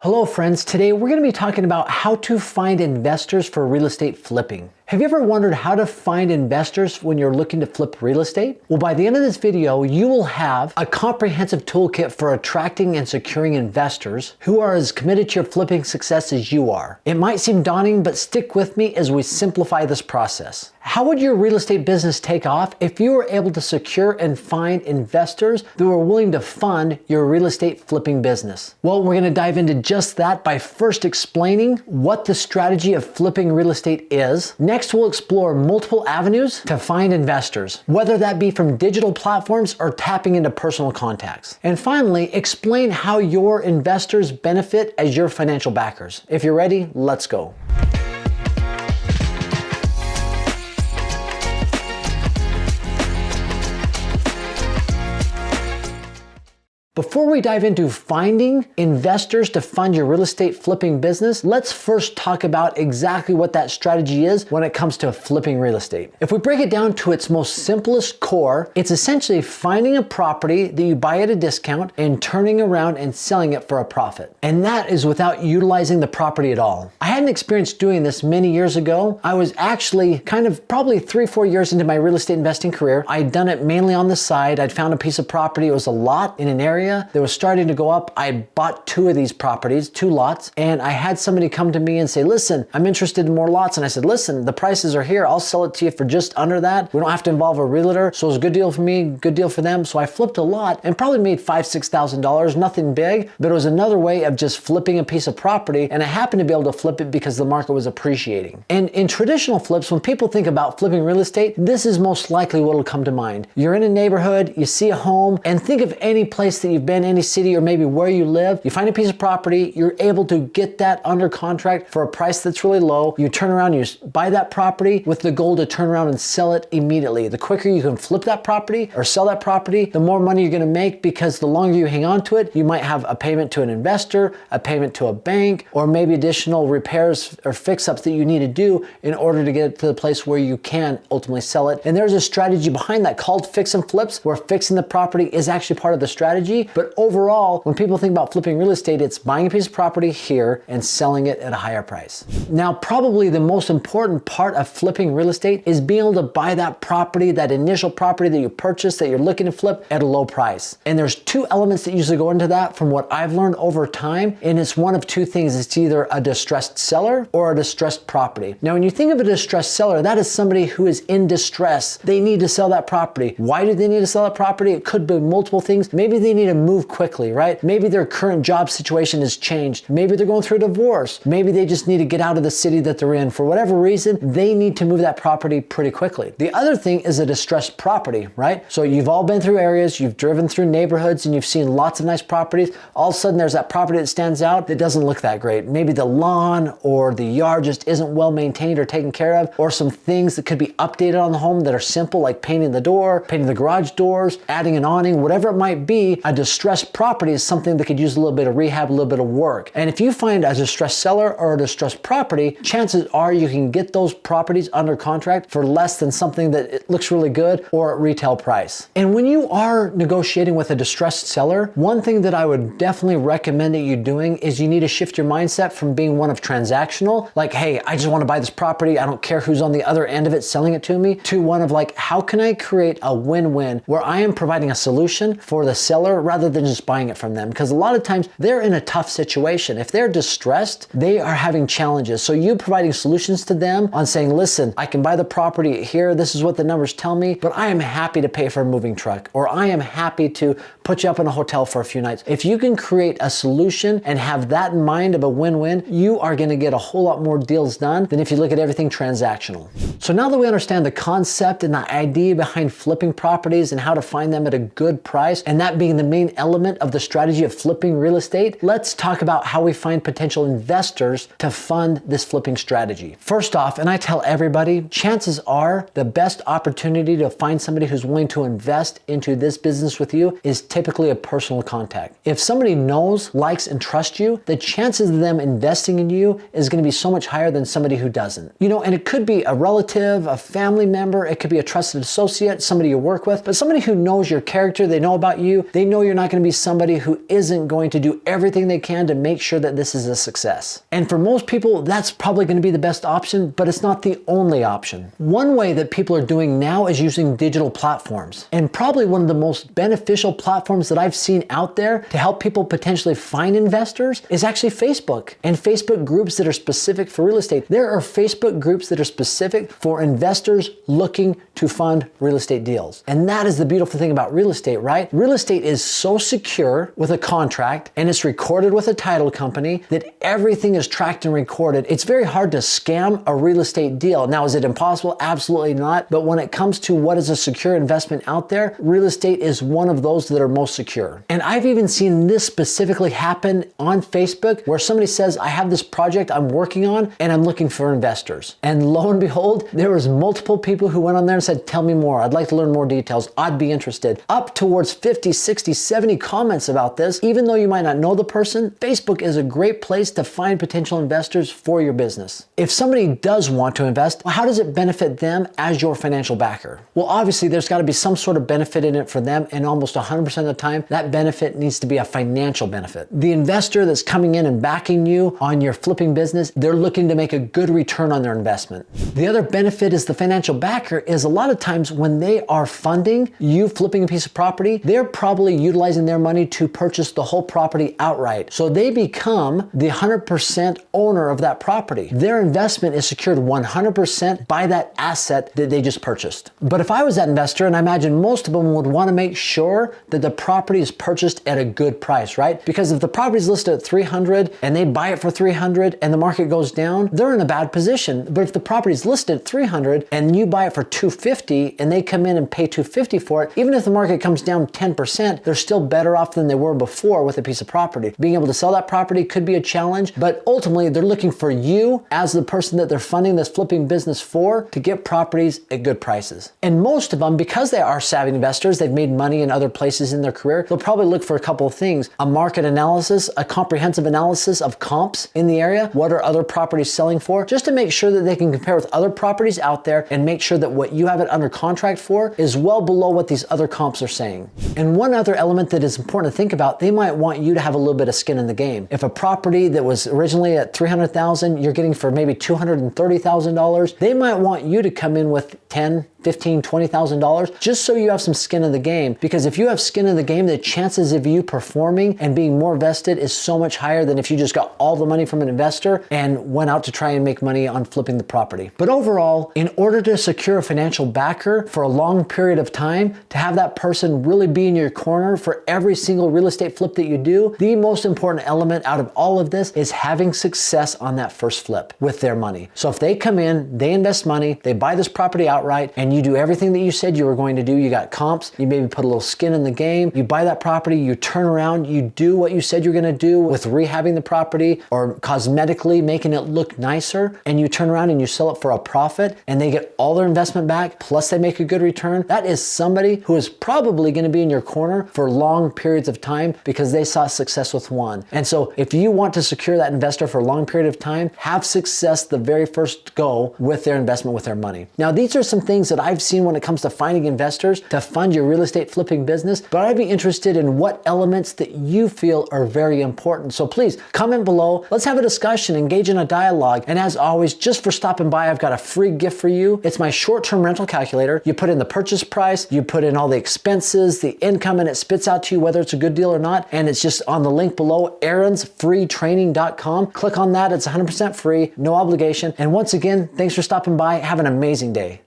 Hello friends, today we're going to be talking about how to find investors for real estate flipping. Have you ever wondered how to find investors when you're looking to flip real estate? Well, by the end of this video, you will have a comprehensive toolkit for attracting and securing investors who are as committed to your flipping success as you are. It might seem daunting, but stick with me as we simplify this process. How would your real estate business take off if you were able to secure and find investors that were willing to fund your real estate flipping business? Well, we're going to dive into just that by first explaining what the strategy of flipping real estate is. Next, we'll explore multiple avenues to find investors, whether that be from digital platforms or tapping into personal contacts. And finally, explain how your investors benefit as your financial backers. If you're ready, let's go. Before we dive into finding investors to fund your real estate flipping business, let's first talk about exactly what that strategy is when it comes to flipping real estate. If we break it down to its most simplest core, it's essentially finding a property that you buy at a discount and turning around and selling it for a profit. And that is without utilizing the property at all. I had an experience doing this many years ago. I was actually probably 3-4 years into my real estate investing career. I'd done it mainly on the side. I'd found a piece of property. It was a lot in an area that was starting to go up. I had bought 2 of these properties, 2 lots, and I had somebody come to me and say, listen, I'm interested in more lots. And I said, listen, the prices are here. I'll sell it to you for just under that. We don't have to involve a realtor. So it was a good deal for me, good deal for them. So I flipped a lot and probably made $5,000-$6,000, nothing big, but it was another way of just flipping a piece of property. And I happened to be able to flip it because the market was appreciating. And in traditional flips, when people think about flipping real estate, this is most likely what will come to mind. You're in a neighborhood, you see a home, and think of any place that you've been, any city or maybe where you live. You find a piece of property, you're able to get that under contract for a price that's really low. You turn around, you buy that property with the goal to turn around and sell it immediately. The quicker you can flip that property or sell that property, the more money you're going to make, because the longer you hang on to it, you might have a payment to an investor, a payment to a bank, or maybe additional repairs or fix-ups that you need to do in order to get it to the place where you can ultimately sell it. And there's a strategy behind that called fix and flips, where fixing the property is actually part of the strategy. But overall, when people think about flipping real estate, it's buying a piece of property here and selling it at a higher price. Now, probably the most important part of flipping real estate is being able to buy that property, that initial property that you purchased that you're looking to flip at a low price. And there's 2 elements that usually go into that from what I've learned over time. And it's one of 2 things. It's either a distressed seller or a distressed property. Now, when you think of a distressed seller, that is somebody who is in distress. They need to sell that property. Why do they need to sell that property? It could be multiple things. Maybe they need to move quickly, right? Maybe their current job situation has changed. Maybe they're going through a divorce. Maybe they just need to get out of the city that they're in. For whatever reason, they need to move that property pretty quickly. The other thing is a distressed property, right? So you've all been through areas, you've driven through neighborhoods, and you've seen lots of nice properties. All of a sudden, there's that property that stands out that doesn't look that great. Maybe the lawn or the yard just isn't well maintained or taken care of, or some things that could be updated on the home that are simple, like painting the door, painting the garage doors, adding an awning, whatever it might be. A distressed property is something that could use a little bit of rehab, a little bit of work. And if you find a distressed seller or a distressed property, chances are you can get those properties under contract for less than something that it looks really good or at retail price. And when you are negotiating with a distressed seller, one thing that I would definitely recommend that you're doing is you need to shift your mindset from being one of transactional, like, hey, I just want to buy this property, I don't care who's on the other end of it selling it to me, to one of like, how can I create a win-win where I am providing a solution for the seller rather than just buying it from them? Because a lot of times they're in a tough situation. If they're distressed, they are having challenges. So you providing solutions to them on saying, listen, I can buy the property here. This is what the numbers tell me, but I am happy to pay for a moving truck, or I am happy to put you up in a hotel for a few nights. If you can create a solution and have that in mind of a win-win, you are going to get a whole lot more deals done than if you look at everything transactional. So now that we understand the concept and the idea behind flipping properties and how to find them at a good price, and that being the main element of the strategy of flipping real estate, let's talk about how we find potential investors to fund this flipping strategy. First off, and I tell everybody, chances are the best opportunity to find somebody who's willing to invest into this business with you is typically a personal contact. If somebody knows, likes, and trusts you, the chances of them investing in you is going to be so much higher than somebody who doesn't. You know, and it could be a relative, a family member, it could be a trusted associate, somebody you work with, but somebody who knows your character, they know about you, they know you're not going to be somebody who isn't going to do everything they can to make sure that this is a success. And for most people, that's probably going to be the best option, but it's not the only option. One way that people are doing now is using digital platforms. And probably one of the most beneficial platforms that I've seen out there to help people potentially find investors is actually Facebook and Facebook groups that are specific for real estate. There are Facebook groups that are specific for investors looking to fund real estate deals. And that is the beautiful thing about real estate, right? Real estate is so secure with a contract and it's recorded with a title company that everything is tracked and recorded. It's very hard to scam a real estate deal. Now, is it impossible? Absolutely not. But when it comes to what is a secure investment out there, real estate is one of those that are most secure. And I've even seen this specifically happen on Facebook where somebody says, I have this project I'm working on and I'm looking for investors. And lo and behold, there was multiple people who went on there and said, tell me more. I'd like to learn more details. I'd be interested. Up towards 50, 60, 70 comments about this. Even though you might not know the person, Facebook is a great place to find potential investors for your business. If somebody does want to invest, how does it benefit them as your financial backer? Well, obviously there's got to be some sort of benefit in it for them, and almost 100% of the time, that benefit needs to be a financial benefit. The investor that's coming in and backing you on your flipping business, they're looking to make a good return on their investment. The other benefit is the financial backer is a lot of times when they are funding you flipping a piece of property, they're probably utilizing their money to purchase the whole property outright. So they become the 100% owner of that property. Their investment is secured 100% by that asset that they just purchased. But if I was that investor, and I imagine most of them would want to make sure that the property is purchased at a good price, right? Because if the property is listed at 300 and they buy it for 300 and the market goes down, they're in a bad position. But if the property is listed at 300 and you buy it for 250 and they come in and pay 250 for it, even if the market comes down 10%, they're still better off than they were before with a piece of property. Being able to sell that property could be a challenge, but ultimately they're looking for you as the person that they're funding this flipping business for to get properties at good prices. And most of them, because they are savvy investors, they've made money in other places in their career, they'll probably look for a couple of things: a market analysis, a comprehensive analysis of comps in the area. What are other properties selling for? Just to make sure that they can compare with other properties out there and make sure that what you have it under contract for is well below what these other comps are saying. And one other element that is important to think about, they might want you to have a little bit of skin in the game. If a property that was originally at $300,000, you're getting for maybe $230,000, they might want you to come in with $10,000, $15,000, $20,000, just so you have some skin in the game. Because if you have skin in the game, the chances of you performing and being more vested is so much higher than if you just got all the money from an investor and went out to try and make money on flipping the property. But overall, in order to secure a financial backer for a long period of time, to have that person really be in your corner for every single real estate flip that you do, the most important element out of all of this is having success on that first flip with their money. So if they come in, they invest money, they buy this property outright, and you do everything that you said you were going to do, you got comps, you maybe put a little skin in the game, you buy that property, you turn around, you do what you said you're going to do with rehabbing the property or cosmetically making it look nicer, and you turn around and you sell it for a profit and they get all their investment back, plus they make a good return, that is somebody who is probably going to be in your corner for long periods of time because they saw success with one. And so if you want to secure that investor for a long period of time, have success the very first go with their investment, with their money. Now, these are some things that I've seen when it comes to finding investors to fund your real estate flipping business, but I'd be interested in what elements that you feel are very important. So please comment below. Let's have a discussion, engage in a dialogue. And as always, just for stopping by, I've got a free gift for you. It's my short-term rental calculator. You put in the purchase price, you put in all the expenses, the income, and it spits out to you whether it's a good deal or not. And it's just on the link below, aaronsfreetraining.com. Click on that. It's 100% free, no obligation. And once again, thanks for stopping by. Have an amazing day.